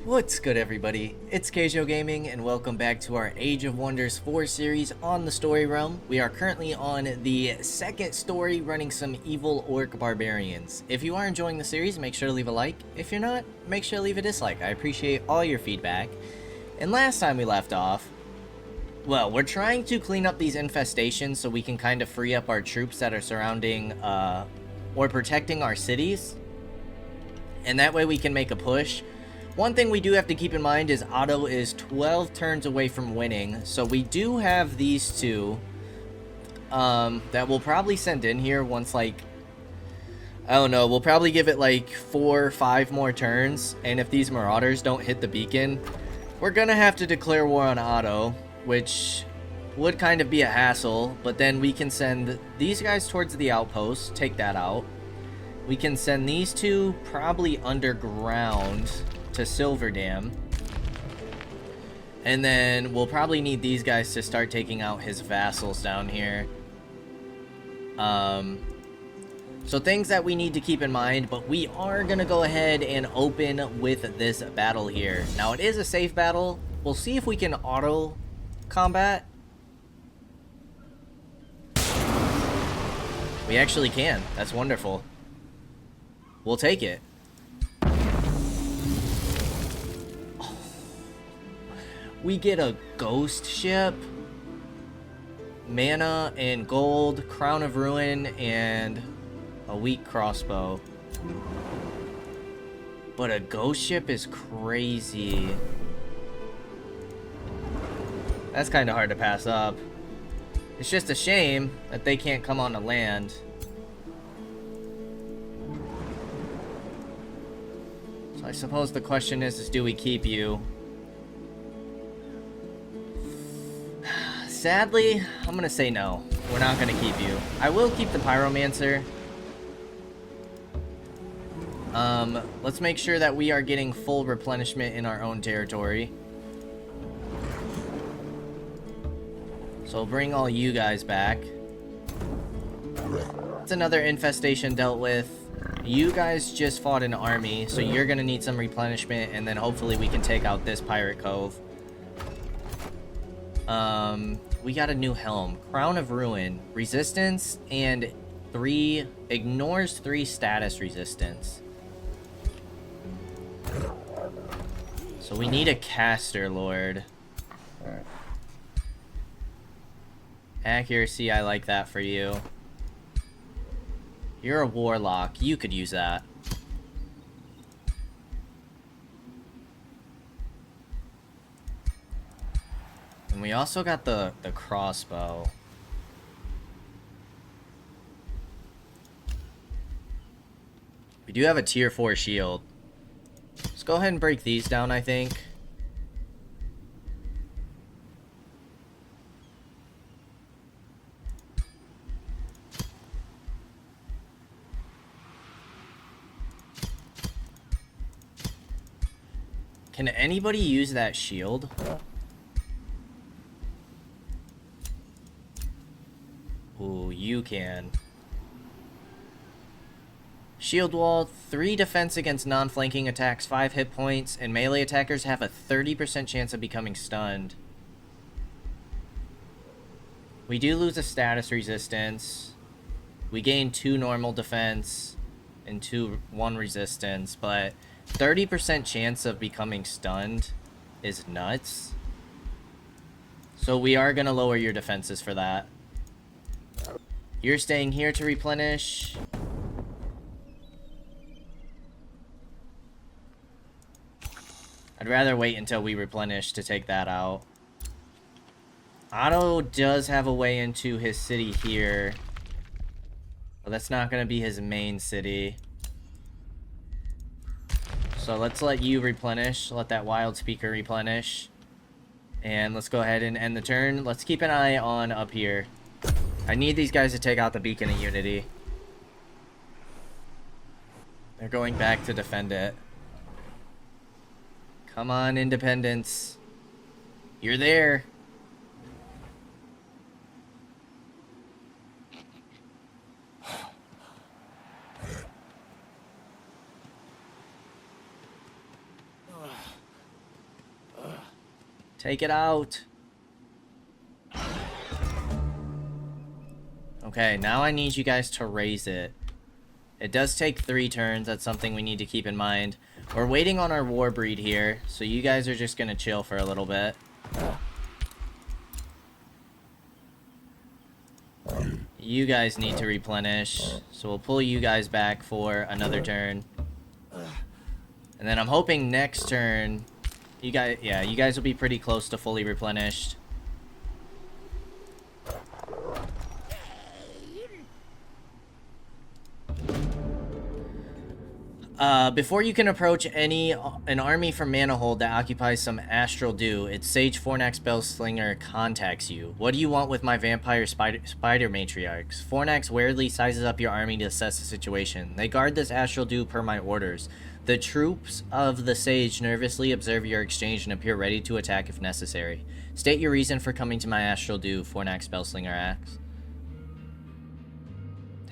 What's good, everybody? It's Kaige-O Gaming, and welcome back to our Age of Wonders 4 series on the story realm. We are currently on the second story, running some evil orc barbarians. If you are enjoying the series, make sure to leave a like. If you're not, make sure to leave a dislike. I appreciate all your feedback. And last time we left off, well, we're trying to clean up these infestations so we can kind of free up our troops that are surrounding, or protecting our cities. And that way we can make a push. One thing we do have to keep in mind is Otto is 12 turns away from winning, so we do have these two that we'll probably send in here once, like, I don't know, we'll probably give it like 4 or 5 more turns, and if these marauders don't hit the beacon, we're gonna have to declare war on Otto, which would kind of be a hassle, but then we can send these guys towards the outpost, take that out. We can send these two probably underground to Silver Dam, and then we'll probably need these guys to start taking out his vassals down here. So things that we need to keep in mind, but we are gonna go ahead and open with this battle here. Now, it is a safe battle. We'll see if we can auto combat. We actually can. That's wonderful. We'll take it. We get a ghost ship, mana and gold, crown of ruin, and a weak crossbow. But a ghost ship is crazy. That's kind of hard to pass up. It's just a shame that they can't come on the land. So I suppose the question is do we keep you? Sadly, I'm gonna say no. We're not gonna keep you. I will keep the Pyromancer. Let's make sure that we are getting full replenishment in our own territory. So bring all you guys back. That's another infestation dealt with. You guys just fought an army, so you're gonna need some replenishment, and then hopefully we can take out this pirate cove. We got a new helm. Crown of Ruin. Resistance and ignores 3 status resistance. So we need a caster lord. Accuracy, I like that for you. You're a warlock. You could use that. And we also got the crossbow. We do have a tier 4 shield. Let's go ahead and break these down, I think. Can anybody use that shield? Ooh, you can. Shield wall, 3 defense against non-flanking attacks, 5 hit points, and melee attackers have a 30% chance of becoming stunned. We do lose a status resistance. We gain 2 normal defense and 1 resistance, but 30% chance of becoming stunned is nuts. So we are going to lower your defenses for that. You're staying here to replenish. I'd rather wait until we replenish to take that out. Otto does have a way into his city here, but that's not going to be his main city. So let's let you replenish. Let that wild speaker replenish. And let's go ahead and end the turn. Let's keep an eye on up here. I need these guys to take out the Beacon of Unity. They're going back to defend it. Come on, Independence. You're there. Take it out. Okay, now I need you guys to raise it. It does take 3 turns. That's something we need to keep in mind. We're waiting on our war breed here, so you guys are just gonna chill for a little bit. You guys need to replenish, so we'll pull you guys back for another turn. And then I'm hoping next turn, you guys will be pretty close to fully replenished. Before you can approach an army from Manihold that occupies some astral dew, its Sage Fornax Spellslinger contacts you. What do you want with my vampire spider matriarchs? Fornax warily sizes up your army to assess the situation. They guard this astral dew per my orders. The troops of the Sage nervously observe your exchange and appear ready to attack if necessary. State your reason for coming to my astral dew, Fornax Spellslinger asks.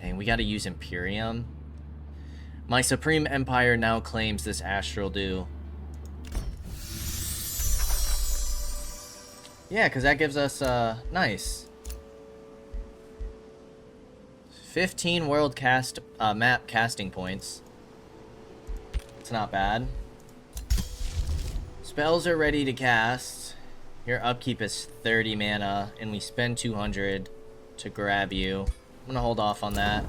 Dang, we gotta use Imperium. My Supreme Empire now claims this astral dew. Yeah, because that gives us, nice. 15 world map casting points. It's not bad. Spells are ready to cast. Your upkeep is 30 mana, and we spend 200 to grab you. I'm gonna hold off on that.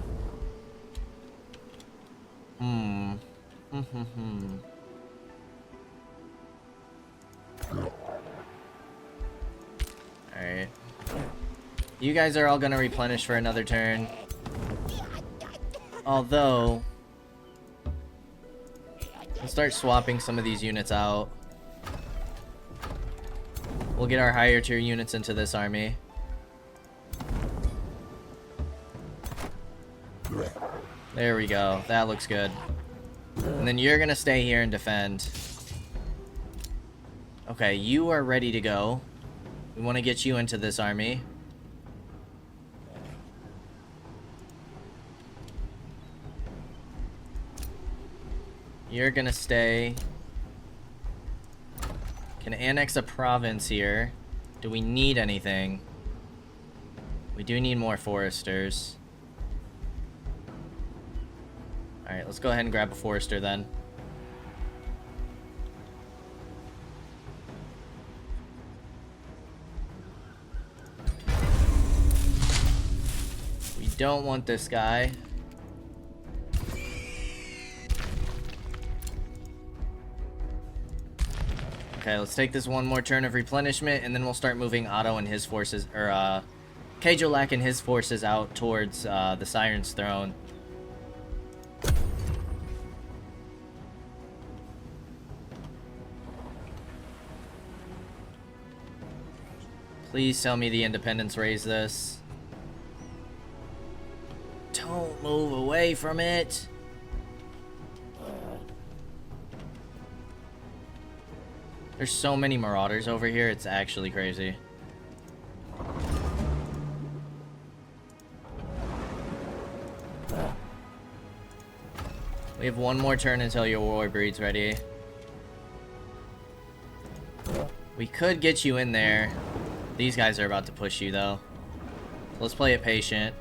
Alright. You guys are all gonna replenish for another turn. Although, we'll start swapping some of these units out. We'll get our higher tier units into this army. There we go. That looks good. And then you're gonna stay here and defend. Okay, you are ready to go. We want to get you into this army. You're gonna stay. Can annex a province here. Do we need anything? We do need more foresters. Alright, let's go ahead and grab a forester then. We don't want this guy. Okay, let's take this one more turn of replenishment, and then we'll start moving Otto and his forces, or Kaige-O and his forces out towards the Siren's Throne. Please tell me the Independents raise this. Don't move away from it. There's so many Marauders over here, it's actually crazy. We have one more turn until your war breed's ready. We could get you in there. These guys are about to push you, though. Let's play it patient.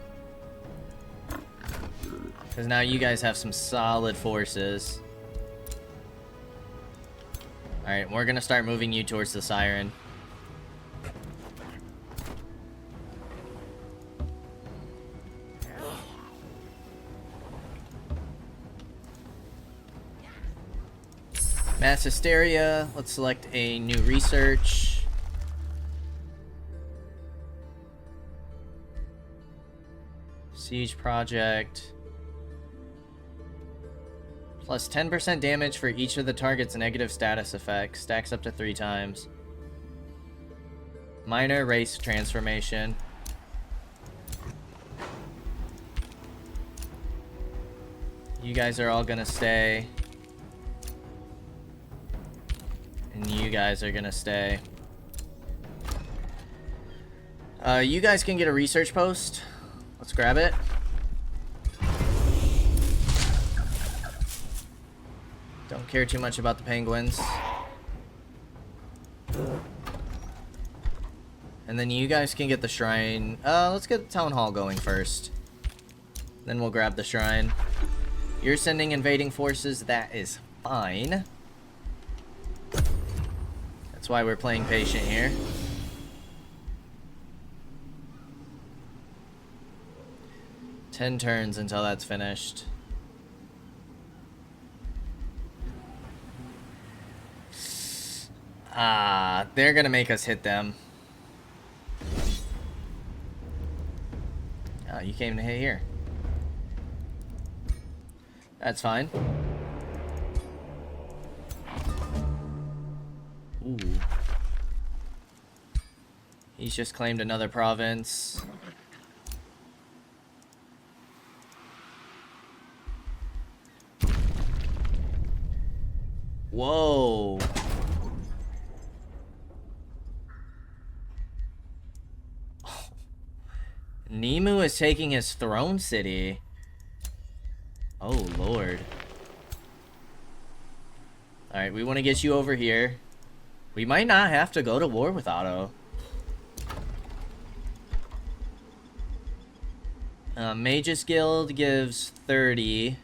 Because now you guys have some solid forces. Alright, we're gonna start moving you towards the Siren. Mass Hysteria. Let's select a new research. Siege Project. Plus 10% damage for each of the target's negative status effects. Stacks up to 3 times. Minor race transformation. You guys are all gonna stay. And you guys are gonna stay. You guys can get a research post. Let's grab it. Don't care too much about the penguins. And then you guys can get the shrine. Let's get the town hall going first. Then we'll grab the shrine. You're sending invading forces. That is fine. That's why we're playing patient here. Ten turns until that's finished. They're gonna make us hit them. Oh, you came to hit here. That's fine. Ooh. He's just claimed another province. Whoa. Nimue is taking his throne city. Oh, Lord. Alright, we want to get you over here. We might not have to go to war with Otto. Mage's Guild gives 30.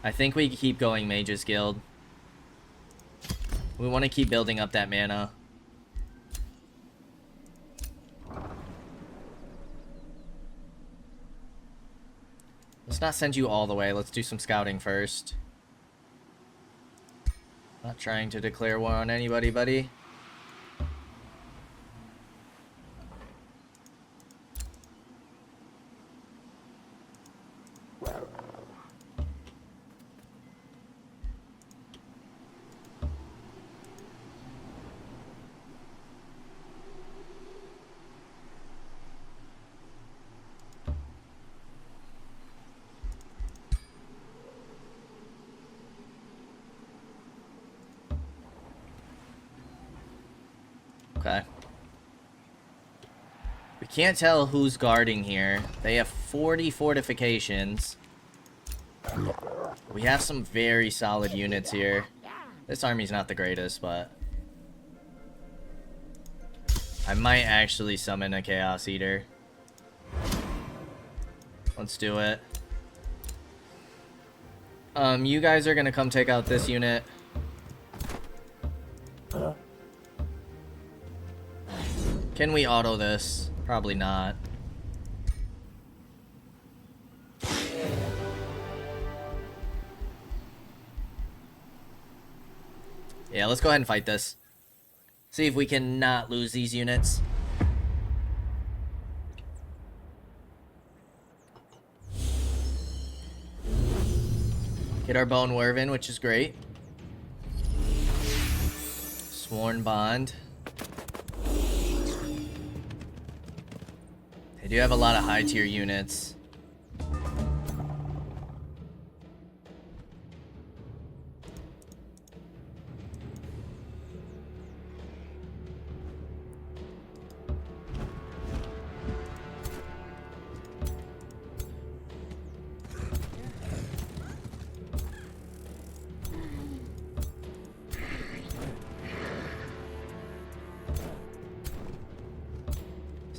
I think we keep going Mage's Guild. We want to keep building up that mana. Let's not send you all the way. Let's do some scouting first. Not trying to declare war on anybody, buddy. Okay. We can't tell who's guarding here. They have 40 fortifications. We have some very solid units here. This army's not the greatest, but I might actually summon a Chaos Eater. Let's do it. You guys are gonna come take out this unit. Can we auto this? Probably not. Yeah, let's go ahead and fight this. See if we can not lose these units. Get our Bone Werven, which is great. Sworn Bond. They do have a lot of high tier units.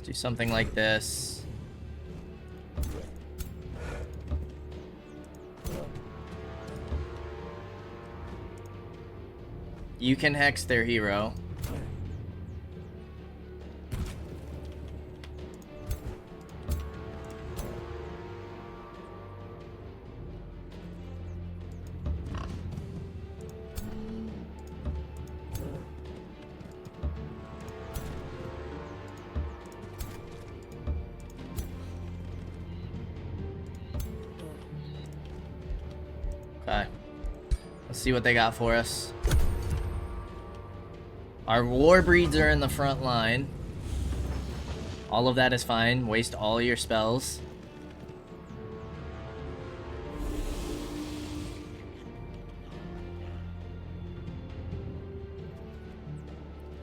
Do something like this. You can hex their hero. Okay. Let's see what they got for us. Our war breeds are in the front line. All of that is fine. Waste all your spells.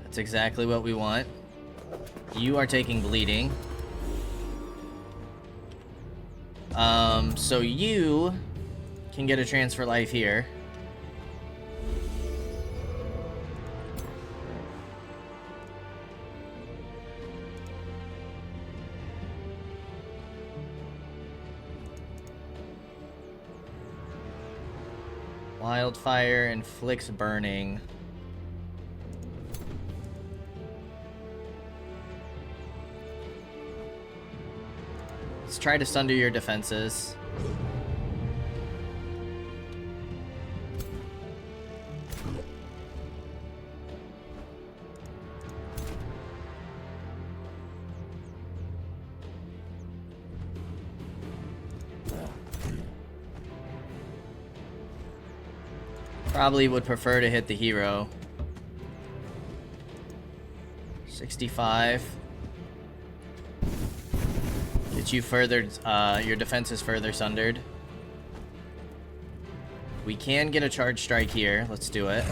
That's exactly what we want. You are taking bleeding. So you can get a transfer life here. Wildfire inflicts burning. Let's try to sunder your defenses. Probably would prefer to hit the hero. 65. Get you further, your defense is further sundered. We can get a charge strike here. Let's do it.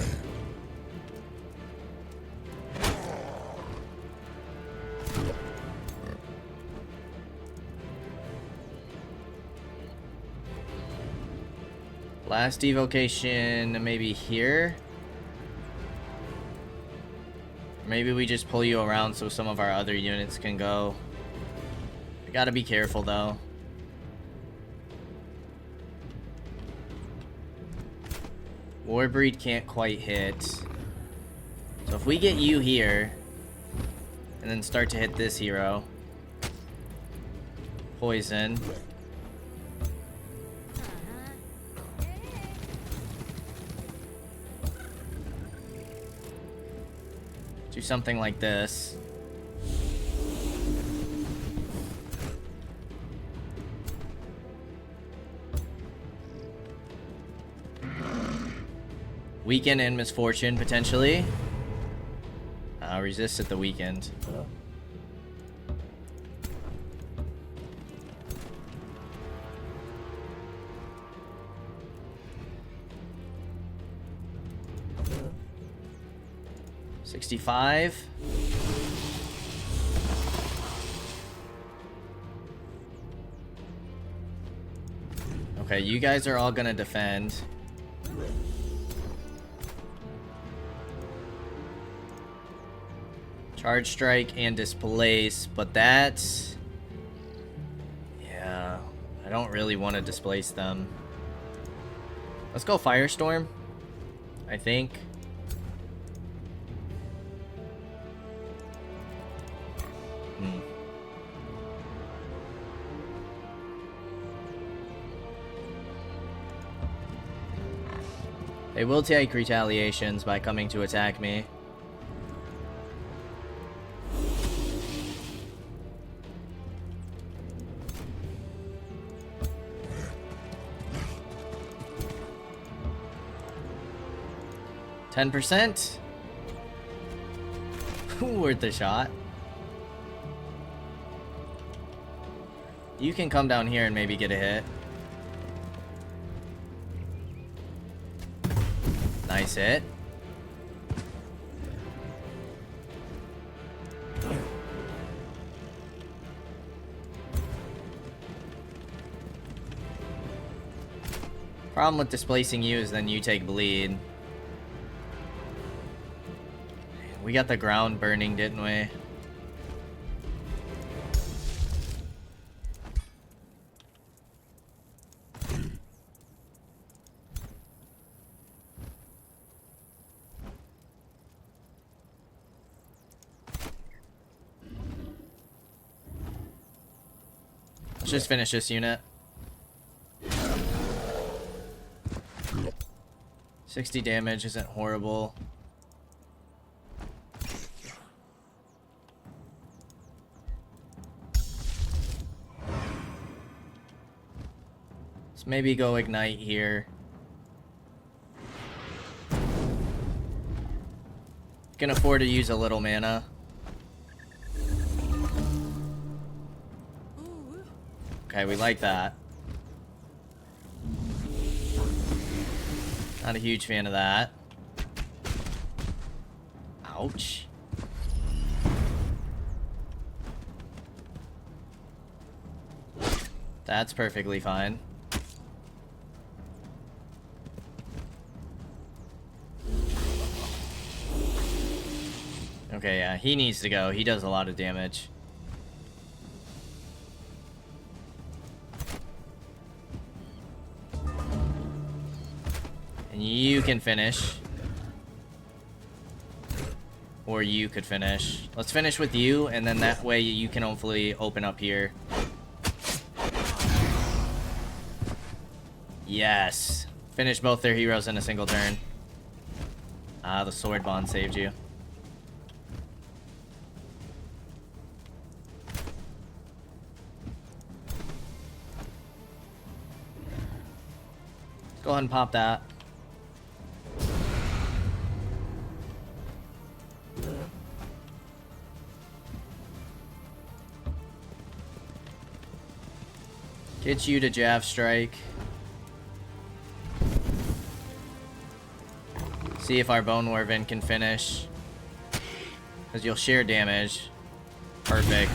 Last evocation, maybe here. Maybe we just pull you around so some of our other units can go. We gotta be careful though. Warbreed can't quite hit. So if we get you here, and then start to hit this hero. Poison. Do something like this. Weaken and misfortune, potentially. Resist at the weekend. $65. Okay, you guys are all gonna defend. Charge strike and displace, but that's... yeah, I don't really want to displace them. Let's go Firestorm, I think. They will take retaliations by coming to attack me. %. Worth the shot. You can come down here and maybe get a hit. Nice hit. Problem with displacing you is then you take bleed. We got the ground burning, didn't we? Let's just finish this unit. 60 damage isn't horrible. Let's maybe go ignite here. Can afford to use a little mana. Okay, we like that. Not a huge fan of that. Ouch. That's perfectly fine. Okay, yeah, he needs to go. He does a lot of damage. And you can finish. Or you could finish. Let's finish with you, and then that way you can hopefully open up here. Yes. Finish both their heroes in a single turn. Ah, the sword bond saved you. Go ahead and pop that. Get you to Jav Strike. See if our Bone Werven can finish. Because you'll share damage. Perfect.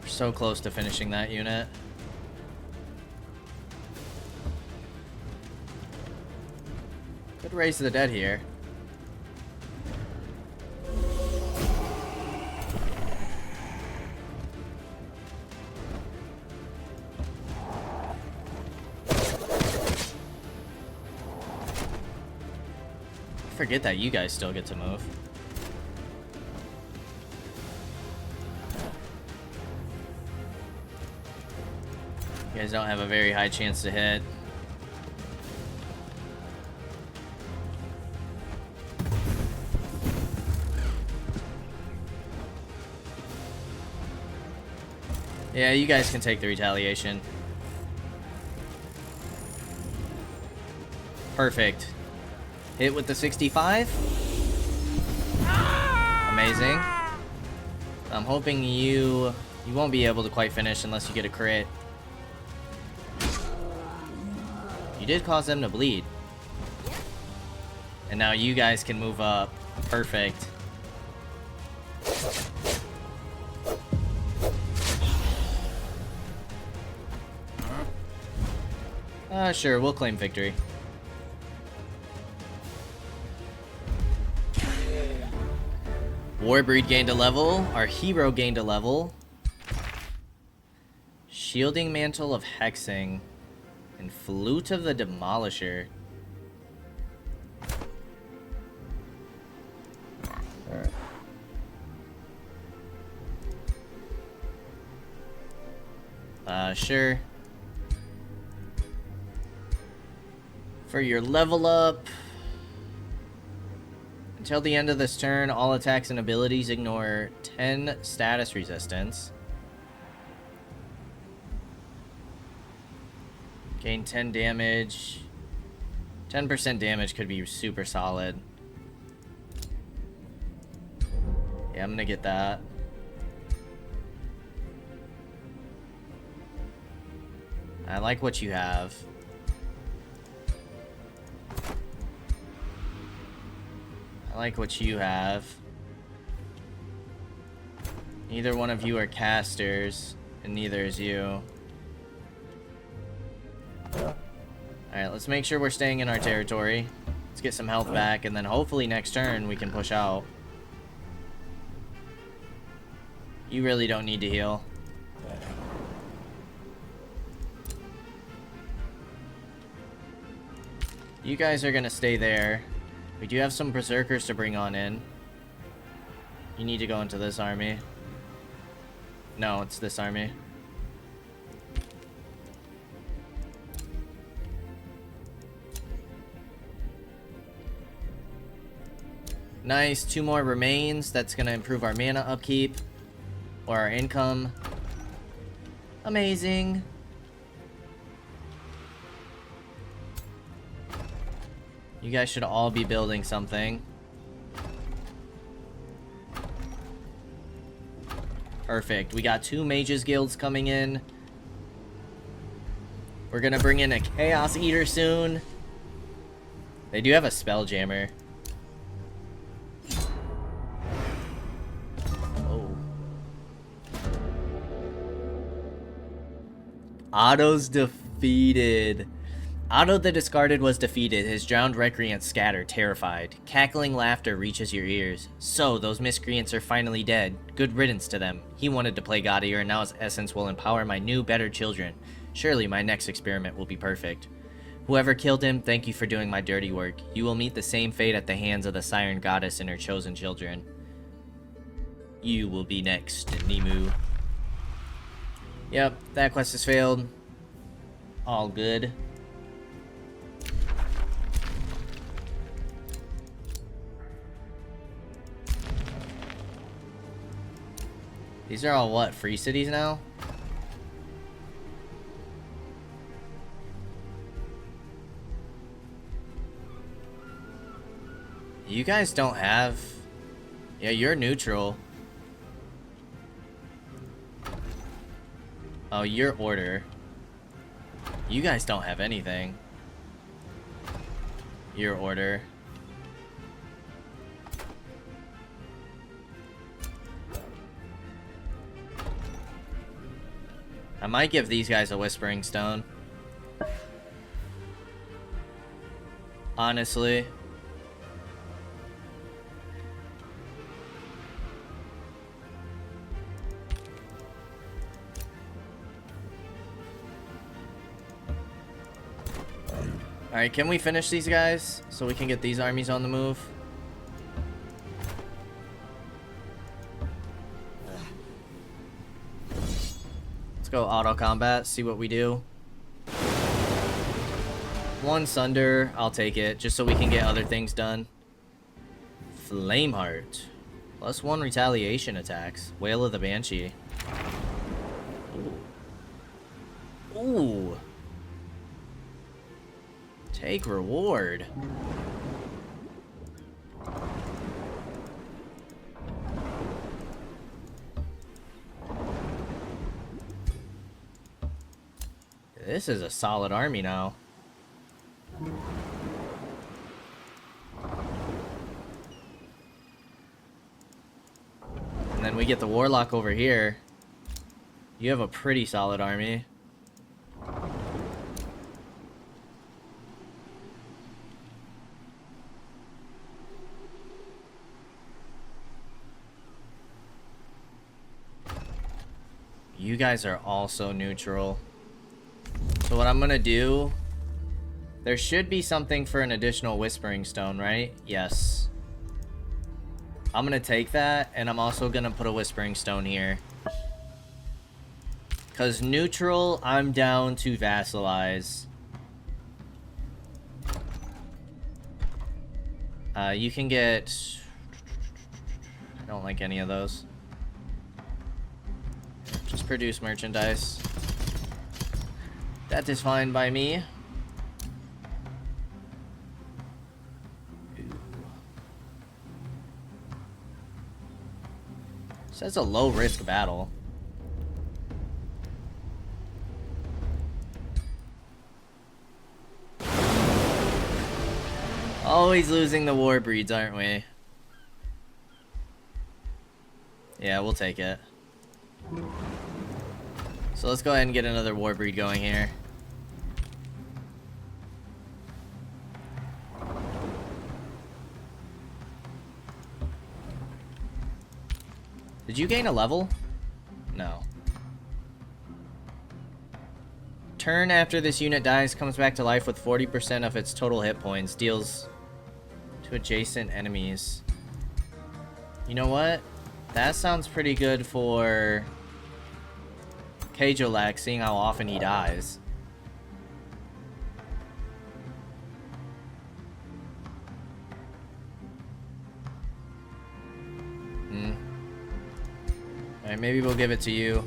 So close to finishing that unit. Good raise to the dead here. Forget that you guys still get to move. You guys don't have a very high chance to hit. Yeah, you guys can take the retaliation. Perfect. Hit with the 65. Amazing. I'm hoping you won't be able to quite finish unless you get a crit. You did cause them to bleed. And now you guys can move up. Perfect. Sure, we'll claim victory. Warbreed gained a level. Our hero gained a level. Shielding Mantle of Hexing. And Flute of the Demolisher. Sure. For your level up, until the end of this turn, all attacks and abilities ignore 10 status resistance. Gain 10 damage. 10% damage could be super solid. Yeah, I'm gonna get that. I like what you have. I like what you have. Neither one of you are casters, and neither is you. Alright, let's make sure we're staying in our territory. Let's get some health back, and then hopefully next turn we can push out. You really don't need to heal. You guys are gonna stay there. We do have some berserkers to bring on in. You need to go into this army. No, it's this army. Nice, 2 more remains. That's gonna improve our mana upkeep. Or our income. Amazing. You guys should all be building something. Perfect. We got 2 Mages Guilds coming in. We're gonna bring in a Chaos Eater soon. They do have a Spelljammer. Otto's defeated. Otto the Discarded was defeated, his drowned recreants scattered, terrified. Cackling laughter reaches your ears. So, those miscreants are finally dead. Good riddance to them. He wanted to play God Eater, and now his essence will empower my new, better children. Surely my next experiment will be perfect. Whoever killed him, thank you for doing my dirty work. You will meet the same fate at the hands of the Siren Goddess and her chosen children. You will be next, Nimue. Yep, that quest has failed. All good. These are all what, free cities now? You guys don't have... Yeah, you're neutral. Oh, you're order. You guys don't have anything. You're order. I might give these guys a Whispering Stone. Honestly. Alright, can we finish these guys so we can get these armies on the move? Let's go auto combat, see what we do. One Sunder, I'll take it, just so we can get other things done. Flameheart. +1 retaliation attacks. Wail of the Banshee. Ooh. Ooh. Take reward. This is a solid army now. And then we get the Warlock over here. You have a pretty solid army. You guys are also neutral. So what I'm gonna do, there should be something for an additional Whispering Stone, right? Yes. I'm gonna take that, and I'm also gonna put a Whispering Stone here. Because neutral, I'm down to vassalize. You can get... I don't like any of those. Just produce merchandise. That is fine by me. Says a low risk battle. Always losing the war breeds, aren't we? Yeah, we'll take it. So let's go ahead and get another war breed going here. Did you gain a level? No. Turn after this unit dies, comes back to life with 40% of its total hit points. Deals to adjacent enemies. You know what? That sounds pretty good for Kaige-O, seeing how often he dies. Alright, maybe we'll give it to you.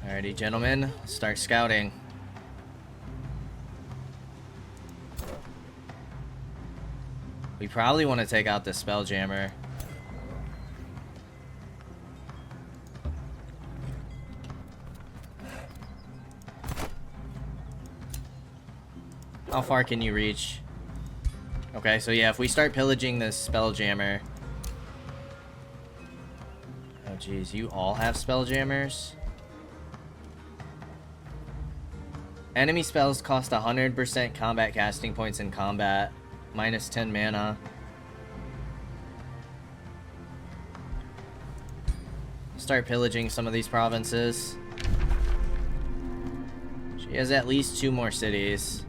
Alrighty, gentlemen, let's start scouting. We probably want to take out the Spelljammer. How far can you reach? Okay, so yeah, if we start pillaging this Spelljammer... Oh, geez, you all have Spelljammers? Enemy spells cost 100% combat casting points in combat. Minus 10 mana. Start pillaging some of these provinces. She has at least 2 more cities.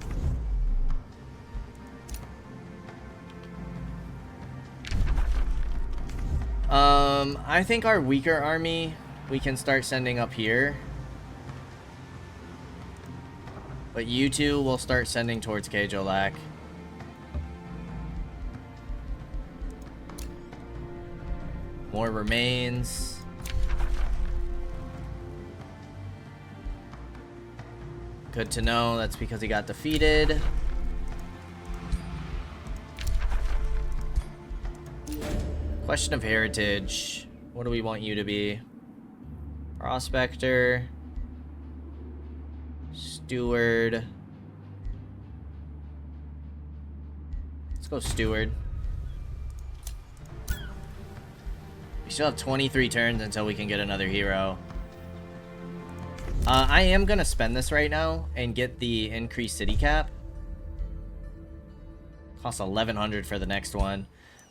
I think our weaker army we can start sending up here. But you two will start sending towards Kaige-O. More remains. Good to know. That's because he got defeated. Question of heritage. What do we want you to be? Prospector. Steward. Let's go steward. We still have 23 turns until we can get another hero. I am gonna spend this right now and get the increased city cap. Costs 1100 for the next one.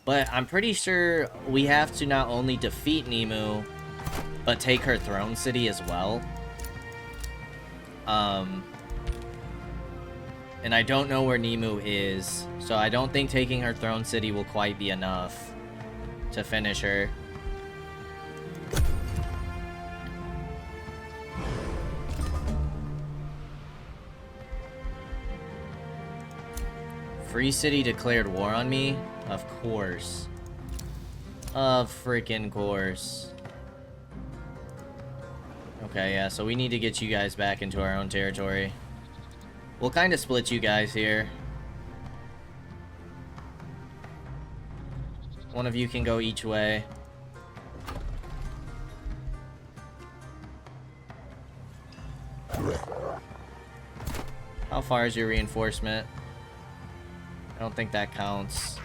But I'm pretty sure we have to not only defeat Nimue, but take her throne city as well. And I don't know where Nimue is, so I don't think taking her throne city will quite be enough to finish her. Free City declared war on me? Of course. Of freaking course. Okay, yeah, so we need to get you guys back into our own territory. We'll kind of split you guys here. One of you can go each way. How far is your reinforcement? I don't think that counts.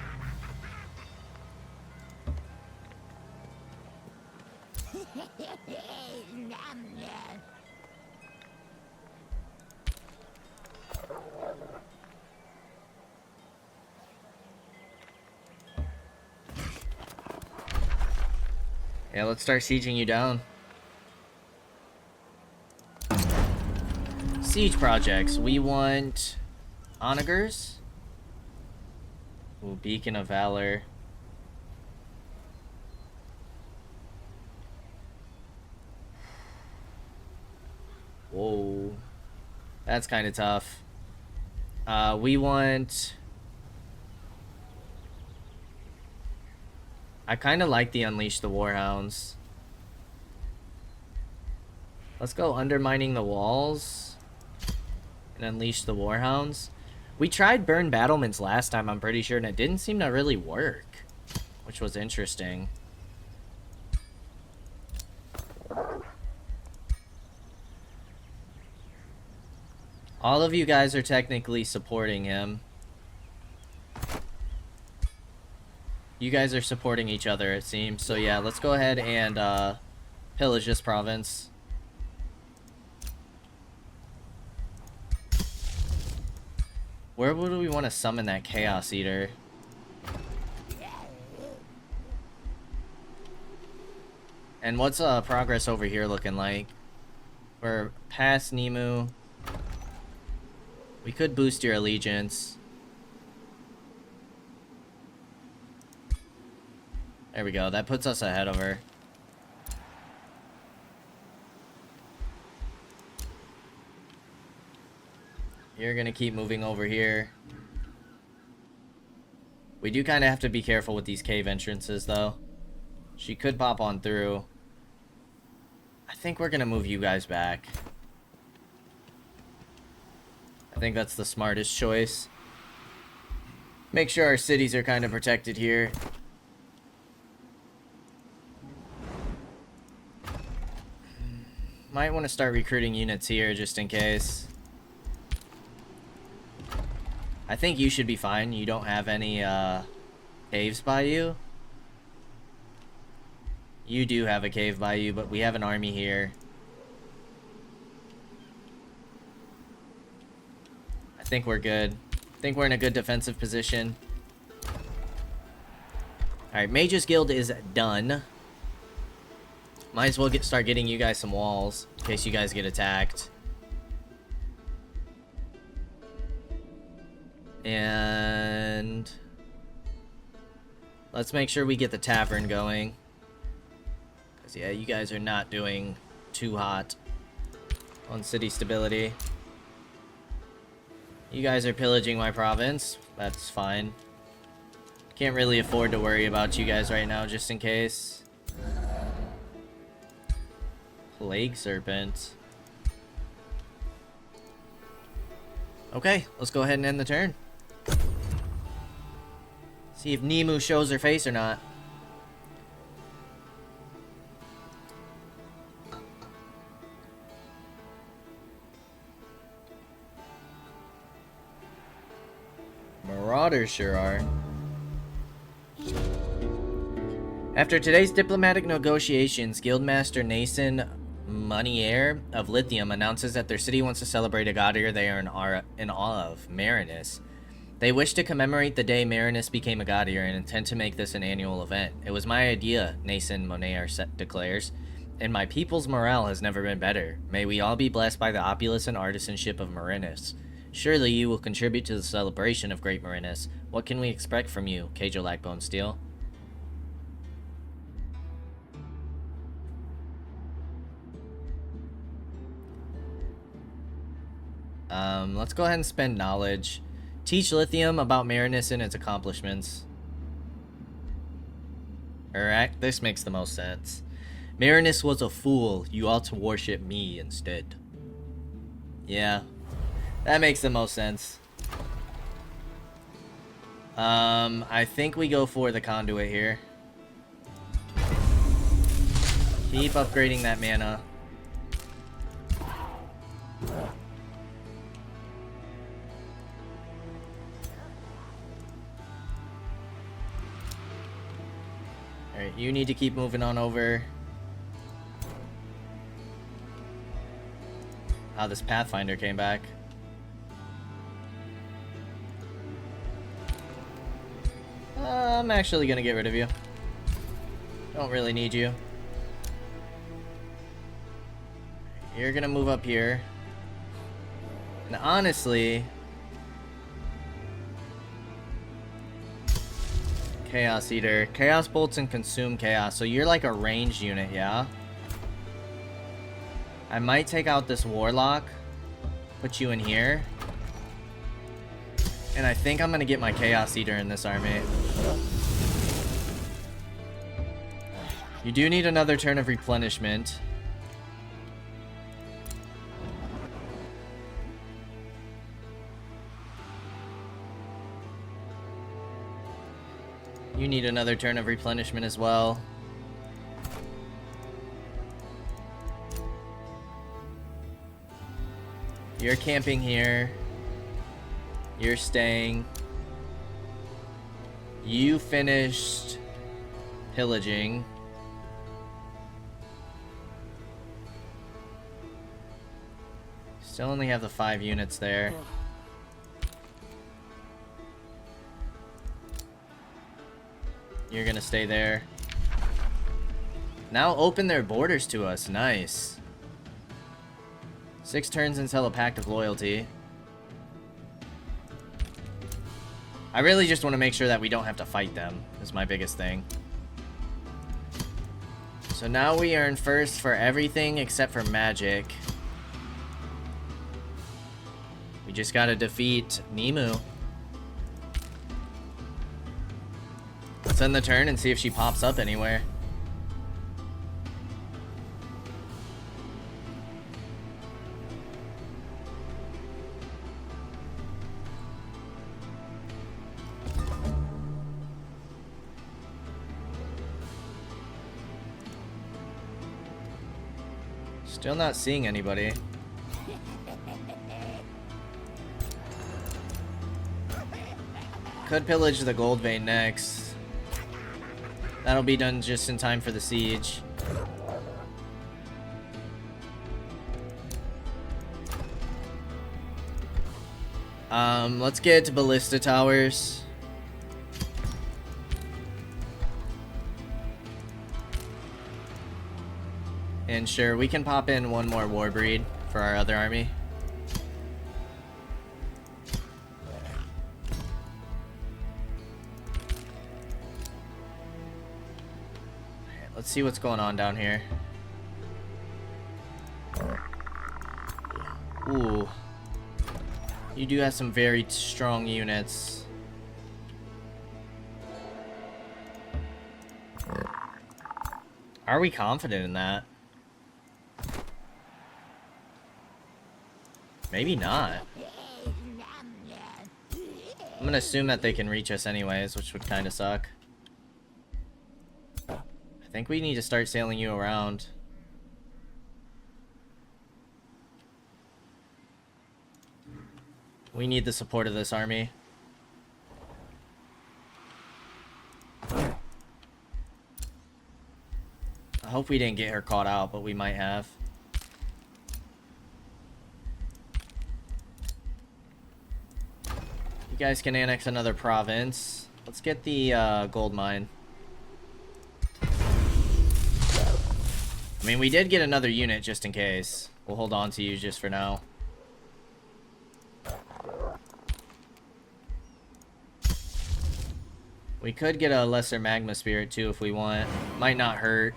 Yeah, let's start sieging you down. Siege projects. We want onagers. Ooh, Beacon of Valor. Whoa. That's kind of tough. We want... I kind of like the Unleash the Warhounds. Let's go Undermining the Walls and Unleash the Warhounds. We tried Burn Battlements last time, I'm pretty sure, and it didn't seem to really work, which was interesting. All of you guys are technically supporting him. You guys are supporting each other, it seems. So yeah, let's go ahead and pillage this province. Where would we want to summon that Chaos Eater? And what's progress over here looking like? We're past Nimue. We could boost your allegiance. There we go. That puts us ahead of her. You're gonna keep moving over here. We do kind of have to be careful with these cave entrances, though. She could pop on through. I think we're gonna move you guys back. I think that's the smartest choice. Make sure our cities are kind of protected here. Might want to start recruiting units here just in case. I think you should be fine. You don't have any caves by you. You do have a cave by you, but we have an army here. I think we're good. I think we're in a good defensive position. Alright, Mage's Guild is done. Might as well start getting you guys some walls in case you guys get attacked. And let's make sure we get the tavern going. Because, yeah, you guys are not doing too hot on city stability. You guys are pillaging my province. That's fine. Can't really afford to worry about you guys right now, just in case. Plague Serpent. Okay, let's go ahead and end the turn. See if Nimue shows her face or not. Marauders sure are. After today's diplomatic negotiations, Guildmaster Nason Monnier of Lithium announces that their city wants to celebrate a god-eater they are in awe of, Marinus. They wish to commemorate the day Marinus became a god-eater and intend to make this an annual event. It was my idea, Nason Monnier declares, and my people's morale has never been better. May we all be blessed by the opulence and artisanship of Marinus. Surely you will contribute to the celebration of great Marinus. What can we expect from you, Kaige-O Lackbone Steel? Let's go ahead and spend knowledge. Teach Lithium about Marinus and its accomplishments. Alright, this makes the most sense. Marinus was a fool. You ought to worship me instead. Yeah, that makes the most sense. I think we go for the conduit here. Keep upgrading that mana. Alright, you need to keep moving on over. How this Pathfinder came back. I'm actually gonna get rid of you. Don't really need you. You're gonna move up here. And honestly, Chaos Eater. Chaos bolts and consume chaos. So you're like a ranged unit, yeah? I might take out this Warlock. Put you in here. And I think I'm gonna get my Chaos Eater in this army. You do need another turn of replenishment. You need another turn of replenishment as well. You're camping here. You're staying. You finished pillaging. Still only have the 5 units there. You're gonna stay there. Now open their borders to us. Nice. 6 turns until a pact of loyalty. I really just want to make sure that we don't have to fight them. Is my biggest thing. So now we earn first for everything except for magic. We just gotta defeat Nimue. Let's end the turn and see if she pops up anywhere. Still not seeing anybody. Could pillage the gold vein next. That'll be done just in time for the siege. Let's get to ballista towers. And sure, we can pop in one more war breed for our other army. Let's see what's going on down here. Ooh. You do have some very strong units. Are we confident in that? Maybe not. I'm gonna assume that they can reach us anyways, which would kind of suck. I think we need to start sailing you around. We need the support of this army. I hope we didn't get her caught out, but we might have. You guys can annex another province. Let's get the gold mine. I mean, we did get another unit just in case. We'll hold on to you just for now. We could get a lesser magma spirit too if we want. Might not hurt.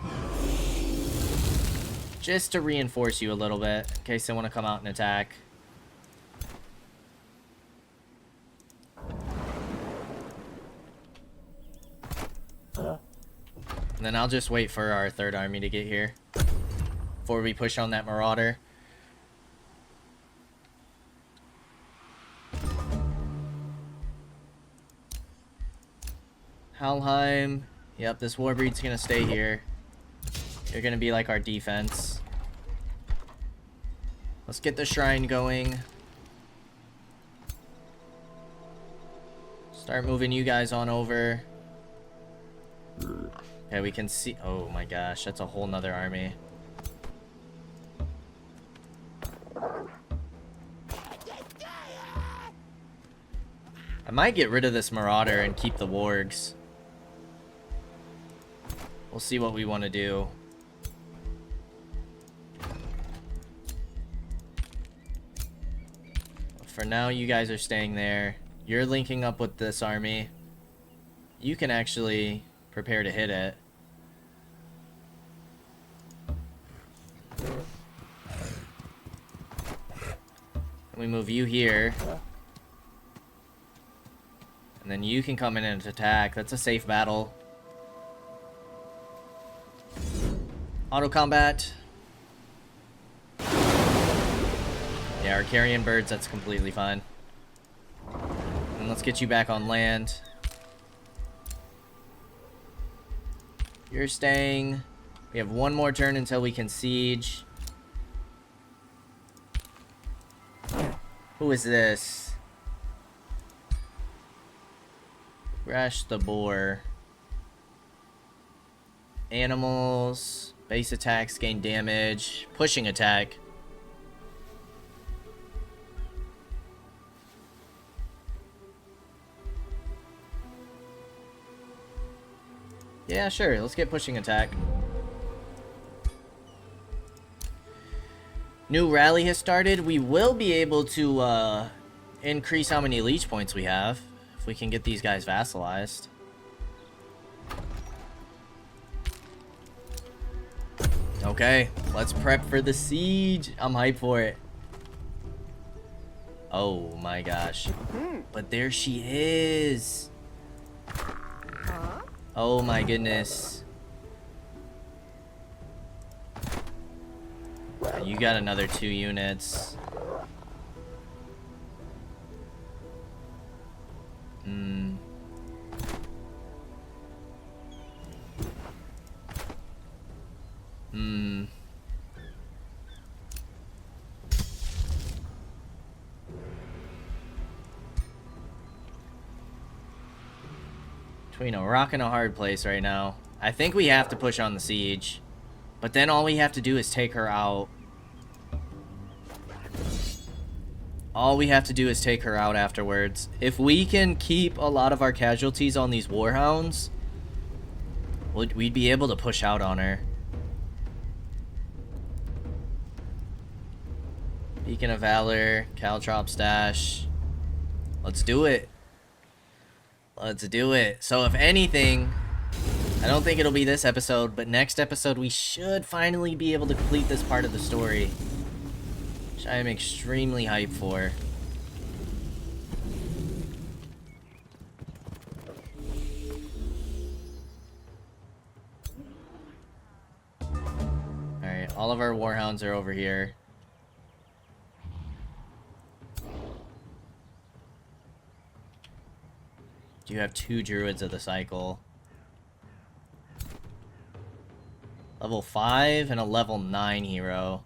Just to reinforce you a little bit in case they want to come out and attack. And then I'll just wait for our third army to get here before we push on that marauder. Halheim. Yep, this warbreed's gonna stay here. You're gonna be like our defense. Let's get the shrine going. Start moving you guys on over. Okay, we can see. Oh my gosh, that's a whole nother army. I might get rid of this marauder and keep the wargs. We'll see what we want to do. For now, you guys are staying there. You're linking up with this army. You can actually prepare to hit it. We move you here. And then you can come in and attack. That's a safe battle. Auto combat. Yeah, our carrion birds, that's completely fine. And let's get you back on land. You're staying. We have one more turn until we can siege. Who is this? Crash the boar. Animals. Base attacks gain damage. Pushing attack. Yeah, sure. Let's get pushing attack. New rally has started. We will be able to increase how many leech points we have if we can get these guys vassalized. Okay, let's prep for the siege. I'm hyped for it. Oh my gosh. But there she is. Oh my goodness. You got another 2 units. Between a rock and a hard place right now. I think we have to push on the siege. But then all we have to do is take her out. All we have to do is take her out afterwards. If we can keep a lot of our casualties on these warhounds, we'd be able to push out on her. Beacon of Valor, Caltrop Stash. Let's do it. Let's do it. So if anything, I don't think it'll be this episode, but next episode we should finally be able to complete this part of the story, which I am extremely hyped for. Alright, all of our warhounds are over here. You have 2 druids of the cycle. Level 5 and a level 9 hero.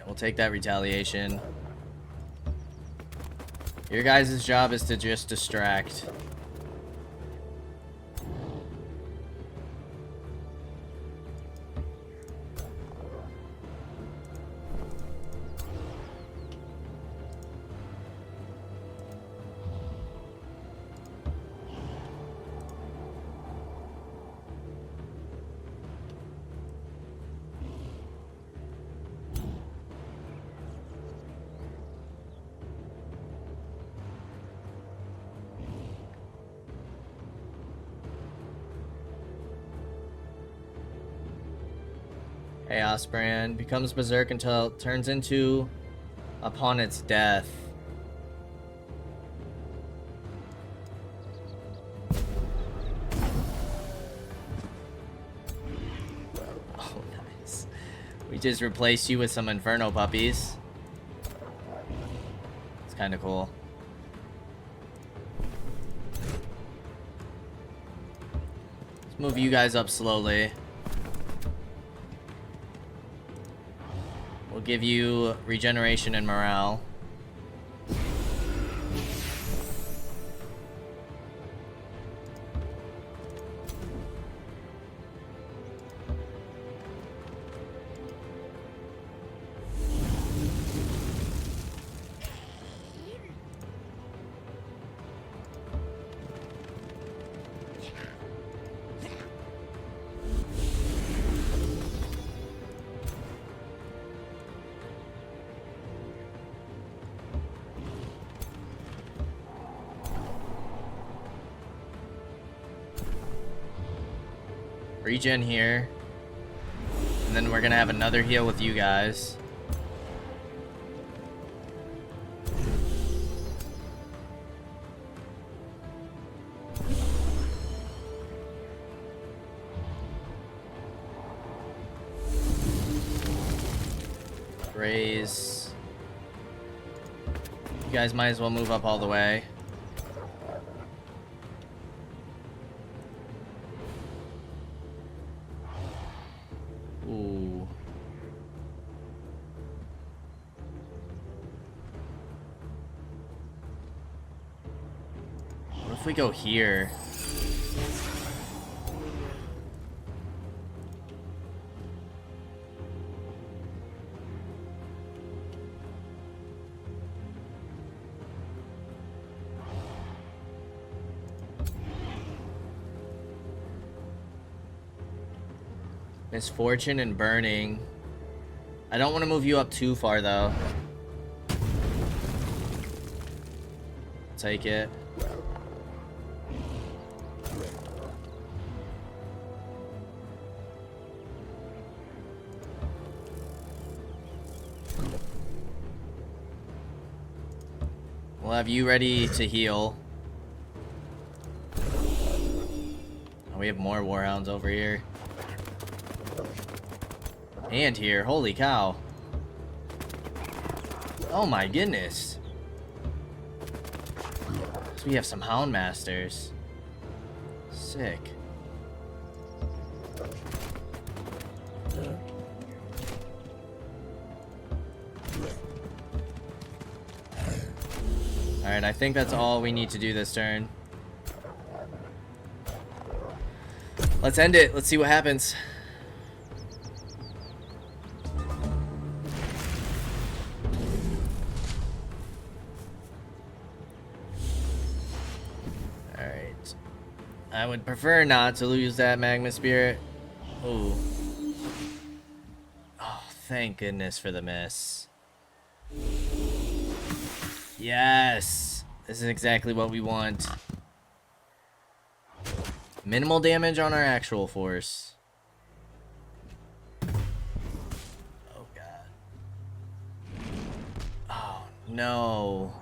We'll take that retaliation. Your guys' job is to just distract. Chaos Brand becomes berserk until it turns into upon its death. Oh, nice. We just replaced you with some Inferno puppies. It's kind of cool. Let's move you guys up slowly. We'll give you regeneration and morale. Regen here. And then we're gonna have another heal with you guys. Raise. You guys might as well move up all the way. Ooh. What if we go here? Misfortune and burning. I don't want to move you up too far though. Take it. We'll have you ready to heal. Oh, we have more warhounds over here. And here. Holy cow. Oh my goodness. So we have some Hound Masters. Sick. Alright, I think that's all we need to do this turn. Let's end it. Let's see what happens. Alright. I would prefer not to lose that Magma Spirit. Ooh. Oh, thank goodness for the miss. Yes! This is exactly what we want. Minimal damage on our actual force. Oh god. Oh no.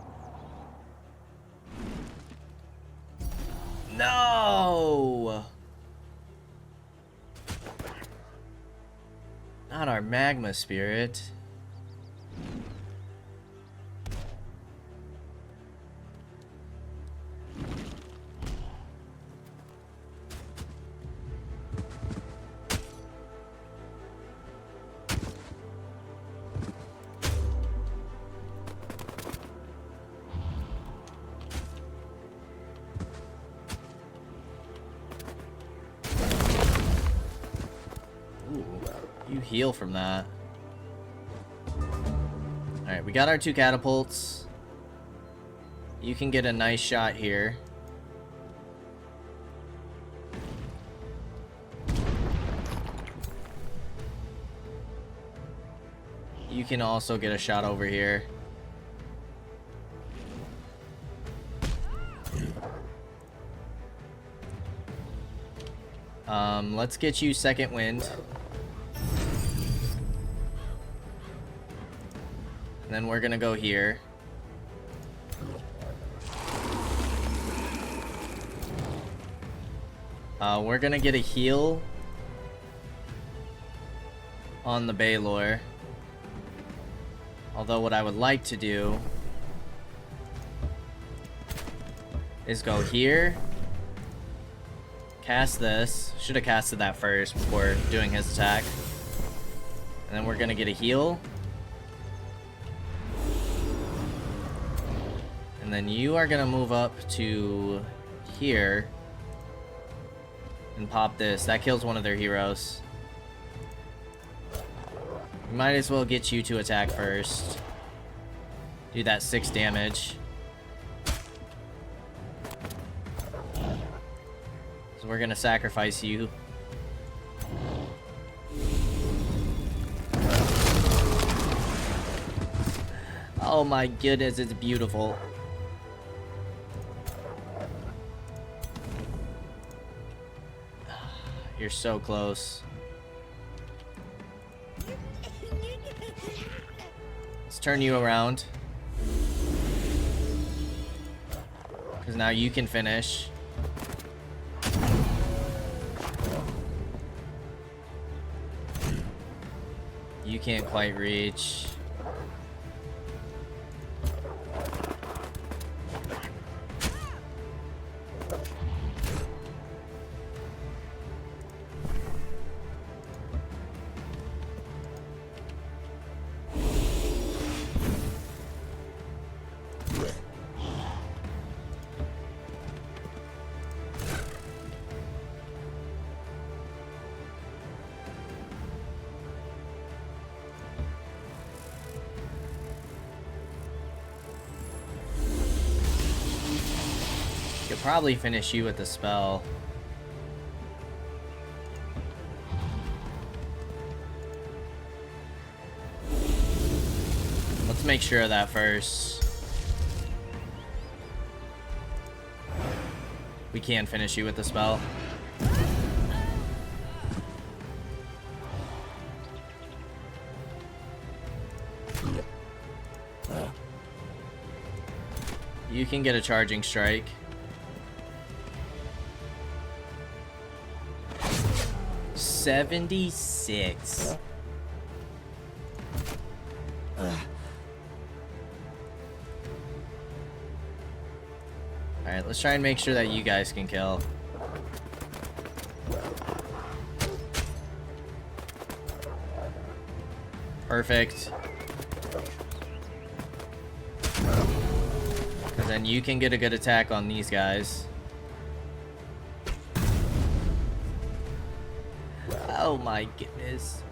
No! Not our Magma Spirit. You heal from that. Alright, we got our 2 catapults. You can get a nice shot here. You can also get a shot over here. Let's get you second wind. And then we're gonna go here. We're gonna get a heal on the Baylor. Although what I would like to do is go here, cast this. Should have casted that first before doing his attack. And then we're gonna get a heal. And then you are gonna move up to here and pop this. That kills one of their heroes. We might as well get you to attack first. Do that 6 damage. So we're gonna sacrifice you. Oh my goodness, it's beautiful. You're so close. Let's turn you around. Because now you can finish. You can't quite reach. Could probably finish you with the spell. Let's make sure of that first. We can finish you with the spell. You can get a charging strike. $76. Alright, let's try and make sure that you guys can kill. Perfect. Because then you can get a good attack on these guys. Oh my goodness.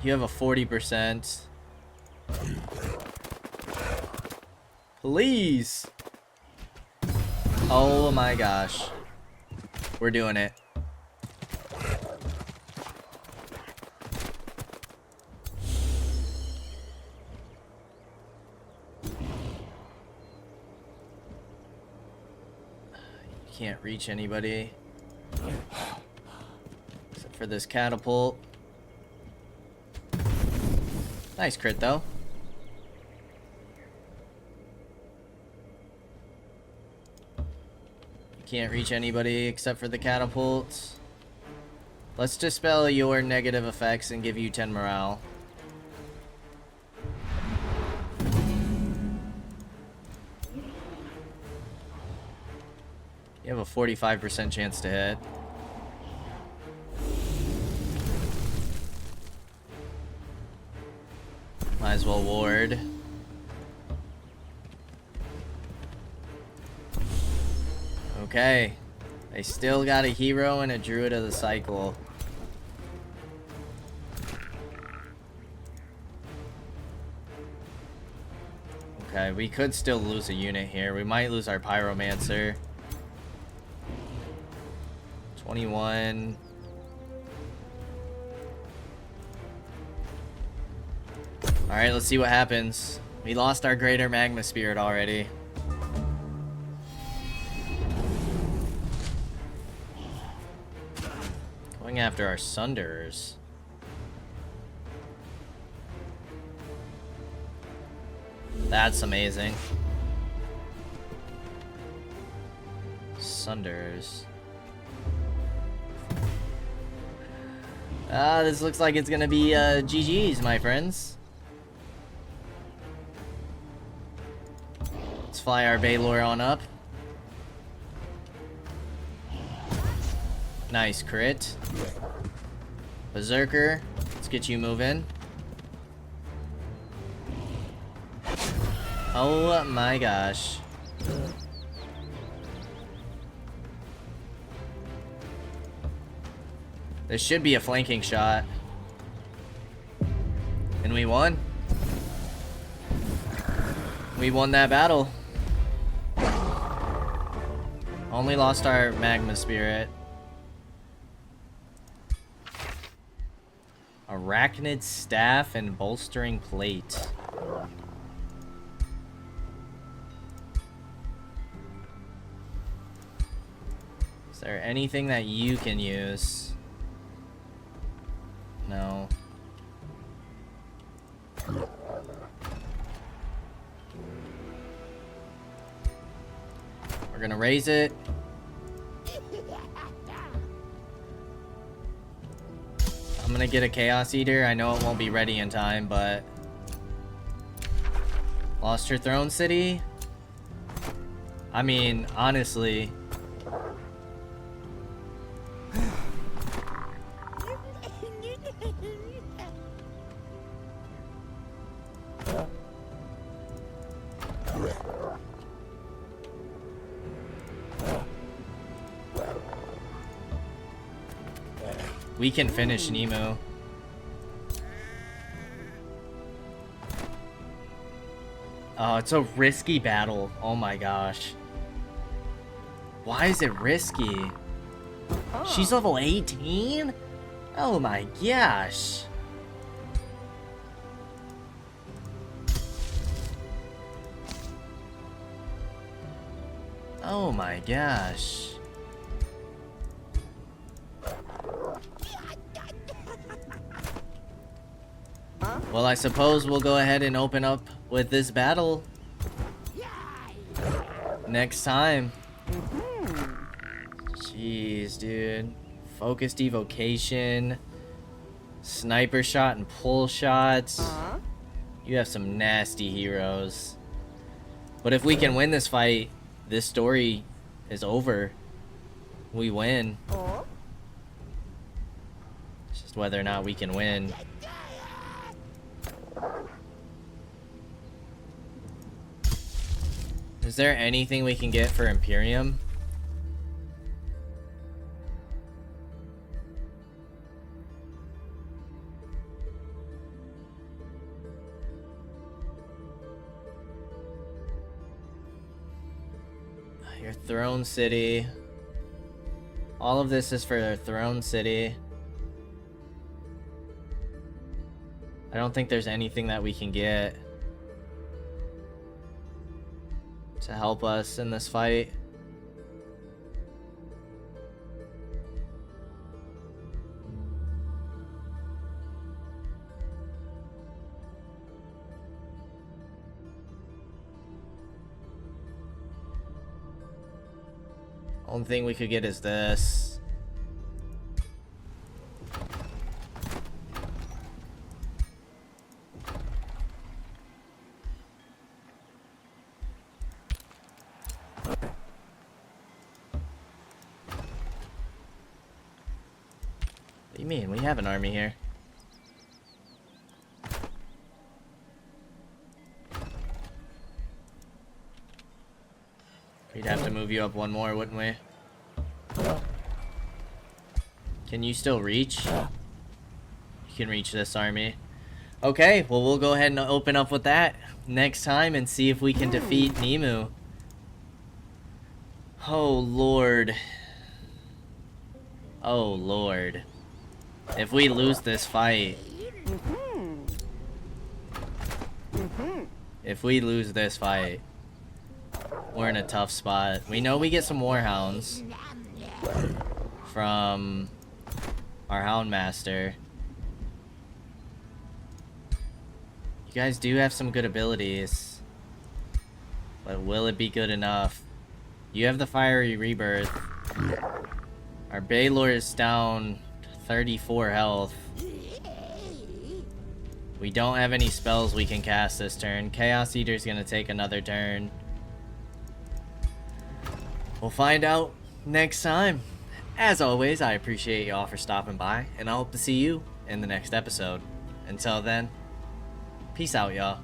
You have a 40%. Please. Oh my gosh. We're doing it. You can't reach anybody. Except for this catapult. Nice crit though. Can't reach anybody except for the catapult. Let's dispel your negative effects and give you 10 morale. You have a 45% chance to hit. Might as well ward. Okay, they still got a hero and a druid of the cycle. Okay, we could still lose a unit here. We might lose our pyromancer. 21. Alright, let's see what happens. We lost our greater magma spirit already. Going after our Sunderers. That's amazing. Sunderers. This looks like it's gonna be GG's, my friends. Let's fly our Baylor on up. Nice crit. Berserker, let's get you moving. Oh my gosh. This should be a flanking shot. And we won. We won that battle. Only lost our magma spirit. Arachnid staff and bolstering plate. Is there anything that you can use? No. We're gonna raise it. I'm gonna get a Chaos Eater. I know it won't be ready in time, but... Lost her throne city? I mean, honestly... We can finish Nimue. Oh, it's a risky battle. Oh my gosh. Why is it risky? She's level 18? Oh my gosh. Oh my gosh. Well, I suppose we'll go ahead and open up with this battle next time. Jeez, dude. Focused evocation. Sniper shot and pull shots. You have some nasty heroes. But if we can win this fight, this story is over. We win. It's just whether or not we can win. Is there anything we can get for Imperium? Your Throne City. All of this is for Throne City. I don't think there's anything that we can get to help us in this fight. Only thing we could get is this. What do you mean? We have an army here. We'd have to move you up one more, wouldn't we? Can you still reach? You can reach this army. Okay, well, we'll go ahead and open up with that next time and see if we can defeat Nimue. Oh, Lord. Oh, Lord. If we lose this fight... If we lose this fight, we're in a tough spot. We know we get some Warhounds from our Houndmaster. You guys do have some good abilities, but will it be good enough? You have the Fiery Rebirth. Our Baylor is down 34 health. We don't have any spells we can cast this turn. Chaos Eater's gonna take another turn. We'll find out next time. As always, I appreciate y'all for stopping by, and I hope to see you in the next episode. Until then, peace out, y'all.